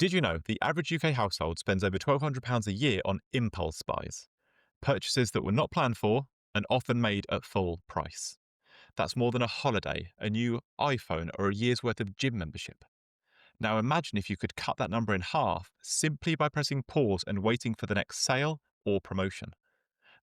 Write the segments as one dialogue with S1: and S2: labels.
S1: Did you know the average UK household spends over £1,200 a year on impulse buys? Purchases that were not planned for and often made at full price. That's more than a holiday, a new iPhone, or a year's worth of gym membership. Now imagine if you could cut that number in half simply by pressing pause and waiting for the next sale or promotion.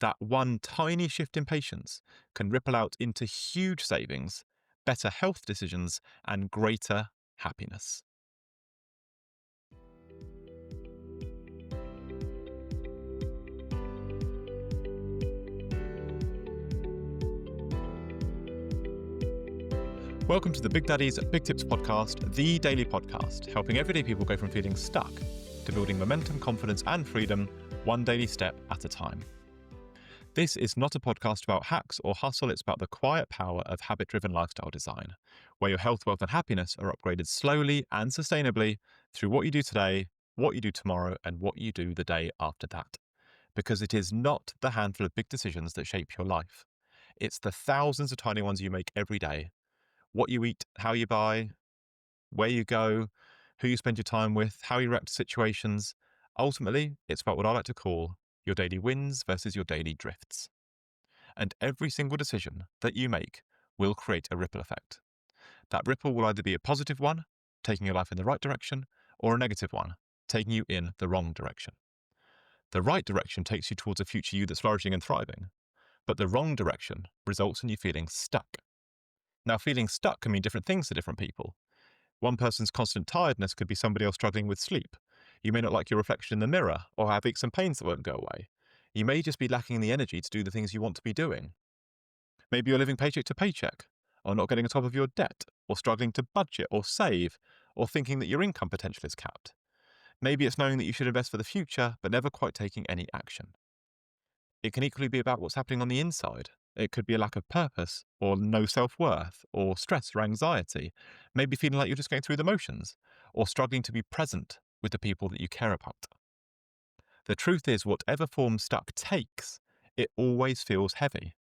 S1: That one tiny shift in patience can ripple out into huge savings, better health decisions, and greater happiness. Welcome to the Big Daddy's Big Tips podcast, the daily podcast, helping everyday people go from feeling stuck to building momentum, confidence, and freedom, one daily step at a time. This is not a podcast about hacks or hustle, it's about the quiet power of habit driven lifestyle design, where your health, wealth, and happiness are upgraded slowly and sustainably through what you do today, what you do tomorrow, and what you do the day after that. Because it is not the handful of big decisions that shape your life, it's the thousands of tiny ones you make every day. What you eat, how you buy, where you go, who you spend your time with, how you react to situations. Ultimately, it's about what I like to call your daily wins versus your daily drifts. And every single decision that you make will create a ripple effect. That ripple will either be a positive one, taking your life in the right direction, or a negative one, taking you in the wrong direction. The right direction takes you towards a future you that's flourishing and thriving, but the wrong direction results in you feeling stuck. Now, feeling stuck can mean different things to different people. One person's constant tiredness could be somebody else struggling with sleep. You may not like your reflection in the mirror or have aches and pains that won't go away. You may just be lacking the energy to do the things you want to be doing. Maybe you're living paycheck to paycheck, or not getting on top of your debt, or struggling to budget or save, or thinking that your income potential is capped. Maybe it's knowing that you should invest for the future, but never quite taking any action. It can equally be about what's happening on the inside. It could be a lack of purpose, or no self-worth, or stress or anxiety, maybe feeling like you're just going through the motions, or struggling to be present with the people that you care about. The truth is, whatever form stuck takes, it always feels heavy.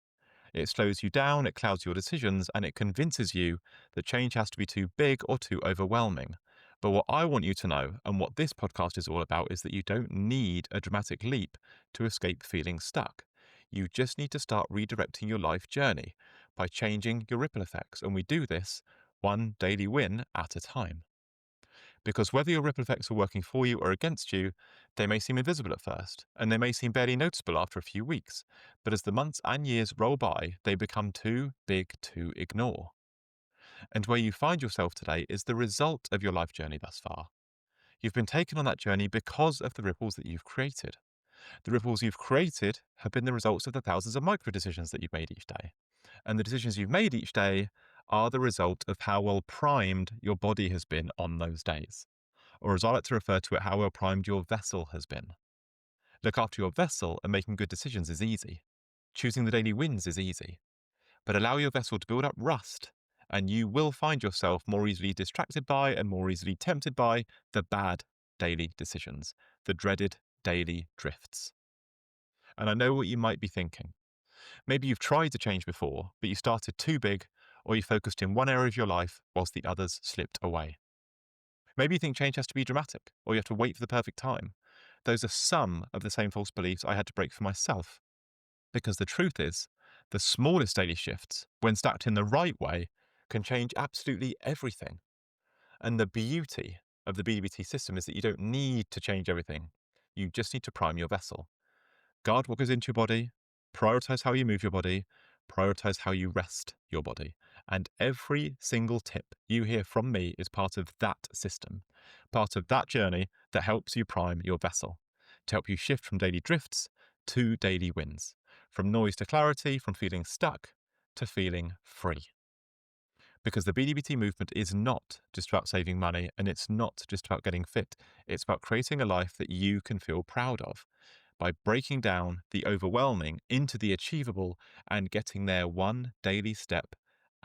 S1: It slows you down, it clouds your decisions, and it convinces you that change has to be too big or too overwhelming. But what I want you to know, and what this podcast is all about, is that you don't need a dramatic leap to escape feeling stuck. You just need to start redirecting your life journey by changing your ripple effects. And we do this one daily win at a time. Because whether your ripple effects are working for you or against you, they may seem invisible at first, and they may seem barely noticeable after a few weeks. But as the months and years roll by, they become too big to ignore. And where you find yourself today is the result of your life journey thus far. You've been taken on that journey because of the ripples that you've created. The ripples you've created have been the results of the thousands of micro decisions that you've made each day. And the decisions you've made each day are the result of how well primed your body has been on those days. Or as I like to refer to it, how well primed your vessel has been. Look after your vessel, and making good decisions is easy. Choosing the daily wins is easy. But allow your vessel to build up rust, and you will find yourself more easily distracted by and more easily tempted by the bad daily decisions, the dreaded daily drifts. And I know what you might be thinking. Maybe you've tried to change before, but you started too big, or you focused in one area of your life whilst the others slipped away. Maybe you think change has to be dramatic, or you have to wait for the perfect time. Those are some of the same false beliefs I had to break for myself. Because the truth is, the smallest daily shifts, when stacked in the right way, can change absolutely everything. And the beauty of the BDBT system is that you don't need to change everything. You just need to prime your vessel. Guard what goes into your body, prioritize how you move your body, prioritize how you rest your body. And every single tip you hear from me is part of that system, part of that journey that helps you prime your vessel, to help you shift from daily drifts to daily wins, from noise to clarity, from feeling stuck to feeling free. Because the BDBT movement is not just about saving money, and it's not just about getting fit. It's about creating a life that you can feel proud of by breaking down the overwhelming into the achievable and getting there one daily step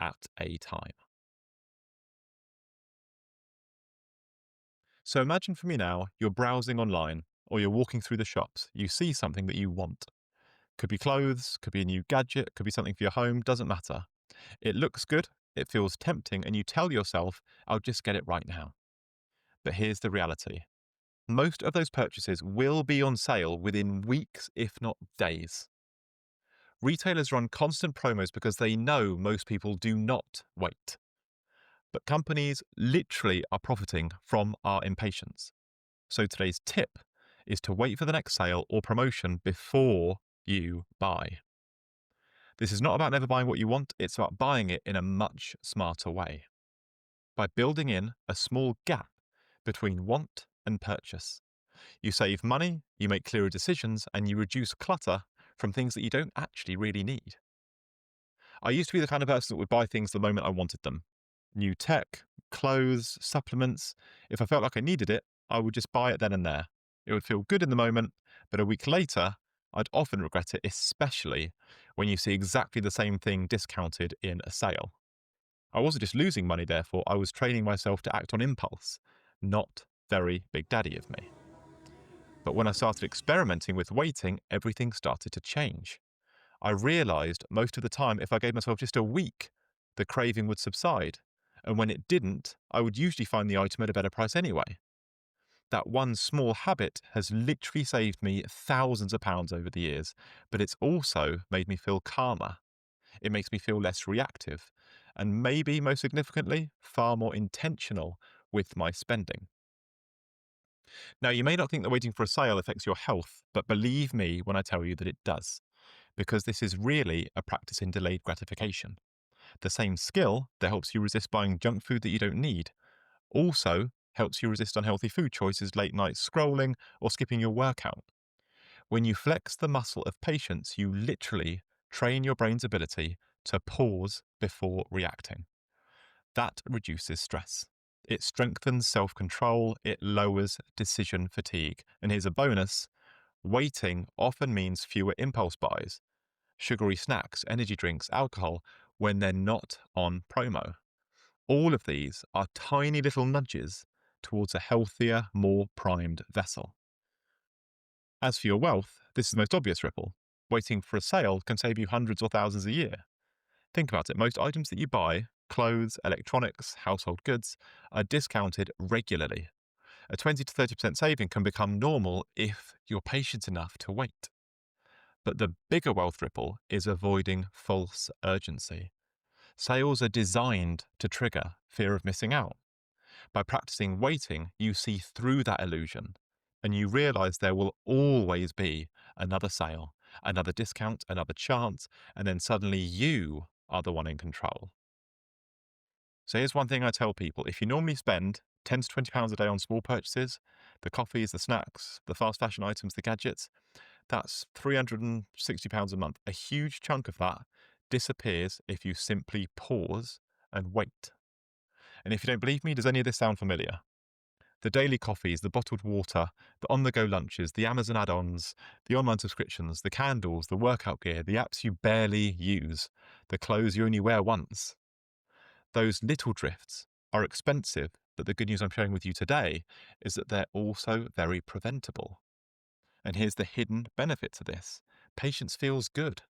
S1: at a time. So imagine for me now, you're browsing online or you're walking through the shops. You see something that you want. Could be clothes, could be a new gadget, could be something for your home, doesn't matter. It looks good, it feels tempting, and you tell yourself, I'll just get it right now. But here's the reality. most of those purchases will be on sale within weeks, if not days. Retailers run constant promos because they know most people do not wait. But companies literally are profiting from our impatience. So today's tip is to wait for the next sale or promotion before you buy. This is not about never buying what you want, it's about buying it in a much smarter way. By building in a small gap between want and purchase. You save money, you make clearer decisions, and you reduce clutter from things that you don't actually really need. I used to be the kind of person that would buy things the moment I wanted them. New tech, clothes, supplements. If I felt like I needed it, I would just buy it then and there. It would feel good in the moment, but a week later, I'd often regret it, especially when you see exactly the same thing discounted in a sale. I wasn't just losing money, therefore, I was training myself to act on impulse. Not very big daddy of me. But when I started experimenting with waiting, everything started to change. I realised most of the time, if I gave myself just a week, the craving would subside. And when it didn't, I would usually find the item at a better price anyway. That one small habit has literally saved me thousands of pounds over the years, but it's also made me feel calmer. It makes me feel less reactive, and maybe most significantly, far more intentional with my spending. Now, you may not think that waiting for a sale affects your health, but believe me when I tell you that it does, because this is really a practice in delayed gratification. The same skill that helps you resist buying junk food that you don't need also helps you resist unhealthy food choices, late night scrolling, or skipping your workout. When you flex the muscle of patience, you literally train your brain's ability to pause before reacting. That reduces stress. It strengthens self control, it lowers decision fatigue. And here's a bonus: waiting often means fewer impulse buys, sugary snacks, energy drinks, alcohol, when they're not on promo. All of these are tiny little nudges towards a healthier, more primed vessel. As for your wealth, this is the most obvious ripple. Waiting for a sale can save you hundreds or thousands a year. Think about it. Most items that you buy, clothes, electronics, household goods, are discounted regularly. A 20 to 30% saving can become normal if you're patient enough to wait. But the bigger wealth ripple is avoiding false urgency. Sales are designed to trigger fear of missing out. By practicing waiting, you see through that illusion and you realize there will always be another sale, another discount, another chance, and then suddenly you are the one in control. So here's one thing I tell people: if you normally spend 10 to £20 a day on small purchases, the coffees, the snacks, the fast fashion items, the gadgets, that's £360 a month. A huge chunk of that disappears if you simply pause and wait. And if you don't believe me, does any of this sound familiar? The daily coffees, the bottled water, the on-the-go lunches, the Amazon add-ons, the online subscriptions, the candles, the workout gear, the apps you barely use, the clothes you only wear once. Those little drifts are expensive, but the good news I'm sharing with you today is that they're also very preventable. And here's the hidden benefit to this: patience feels good.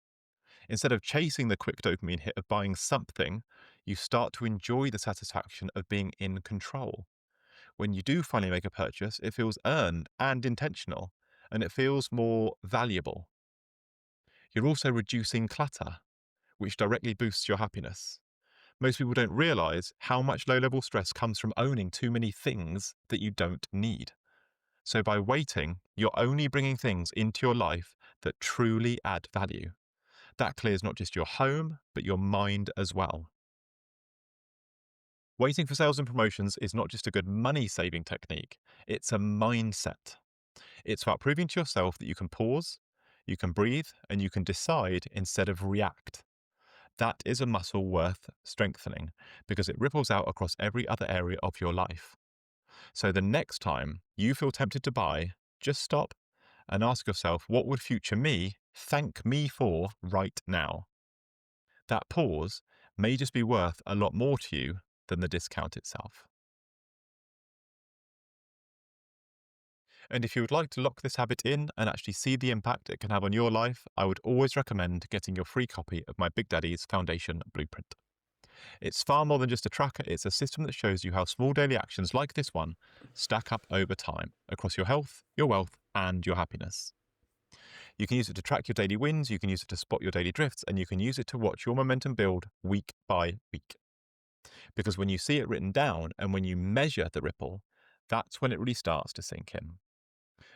S1: Instead of chasing the quick dopamine hit of buying something, you start to enjoy the satisfaction of being in control. When you do finally make a purchase, it feels earned and intentional, and it feels more valuable. You're also reducing clutter, which directly boosts your happiness. Most people don't realize how much low-level stress comes from owning too many things that you don't need. So by waiting, you're only bringing things into your life that truly add value. That clears not just your home, but your mind as well. Waiting for sales and promotions is not just a good money-saving technique, it's a mindset. It's about proving to yourself that you can pause, you can breathe, and you can decide instead of react. That is a muscle worth strengthening because it ripples out across every other area of your life. So the next time you feel tempted to buy, just stop and ask yourself, what would future me thank me for right now? That pause may just be worth a lot more to you than the discount itself. And if you would like to lock this habit in and actually see the impact it can have on your life, I would always recommend getting your free copy of my Big Daddy's Foundation Blueprint. It's far more than just a tracker, it's a system that shows you how small daily actions like this one stack up over time across your health, your wealth, and your happiness. You can use it to track your daily wins, you can use it to spot your daily drifts, and you can use it to watch your momentum build week by week. Because when you see it written down and when you measure the ripple, that's when it really starts to sink in.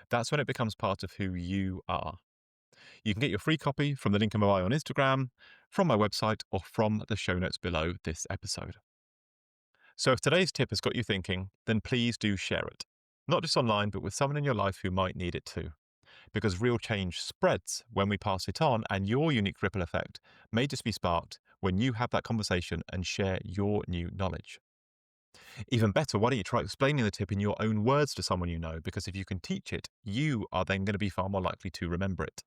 S1: That's when it becomes part of who you are. You can get your free copy from the link in my bio on Instagram, from my website, or from the show notes below this episode. So if today's tip has got you thinking, then please do share it. Not just online, but with someone in your life who might need it too. Because real change spreads when we pass it on, and your unique ripple effect may just be sparked when you have that conversation and share your new knowledge. Even better, why don't you try explaining the tip in your own words to someone you know? Because if you can teach it, you are then going to be far more likely to remember it.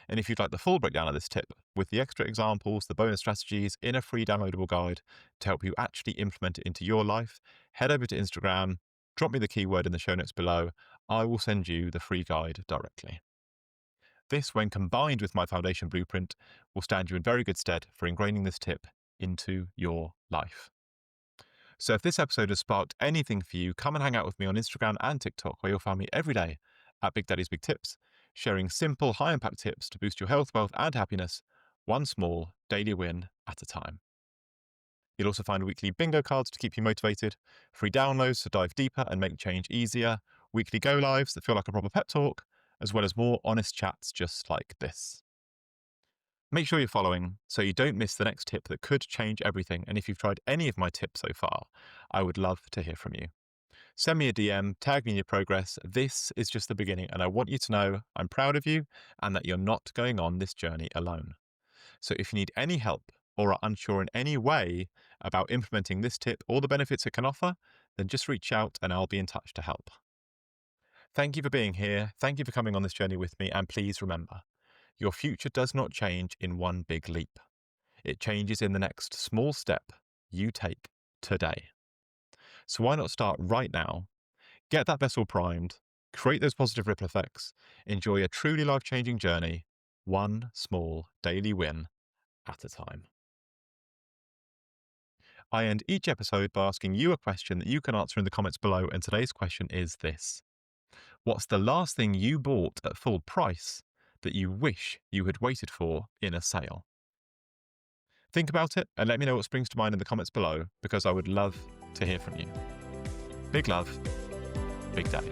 S1: And if you'd like the full breakdown of this tip, with the extra examples, the bonus strategies in a free downloadable guide to help you actually implement it into your life, head over to Instagram, drop me the keyword in the show notes below. I will send you the free guide directly. This, when combined with my foundation blueprint, will stand you in very good stead for ingraining this tip into your life. So if this episode has sparked anything for you, come and hang out with me on Instagram and TikTok, where you'll find me every day at Big Daddy's Big Tips, sharing simple, high-impact tips to boost your health, wealth, and happiness, one small daily win at a time. You'll also find weekly bingo cards to keep you motivated, free downloads to dive deeper and make change easier, weekly go-lives that feel like a proper pep talk, as well as more honest chats just like this. Make sure you're following so you don't miss the next tip that could change everything. And if you've tried any of my tips so far, I would love to hear from you. Send me a DM, tag me in your progress. This is just the beginning, and I want you to know I'm proud of you and that you're not going on this journey alone. So if you need any help or are unsure in any way about implementing this tip or the benefits it can offer, then just reach out and I'll be in touch to help. Thank you for being here. Thank you for coming on this journey with me. And please remember, your future does not change in one big leap. It changes in the next small step you take today. So why not start right now? Get that vessel primed, create those positive ripple effects, enjoy a truly life-changing journey, one small daily win at a time. I end each episode by asking you a question that you can answer in the comments below, and today's question is this. What's the last thing you bought at full price that you wish you had waited for in a sale? Think about it and let me know what springs to mind in the comments below, because I would love to hear from you. Big love, Big Daddy.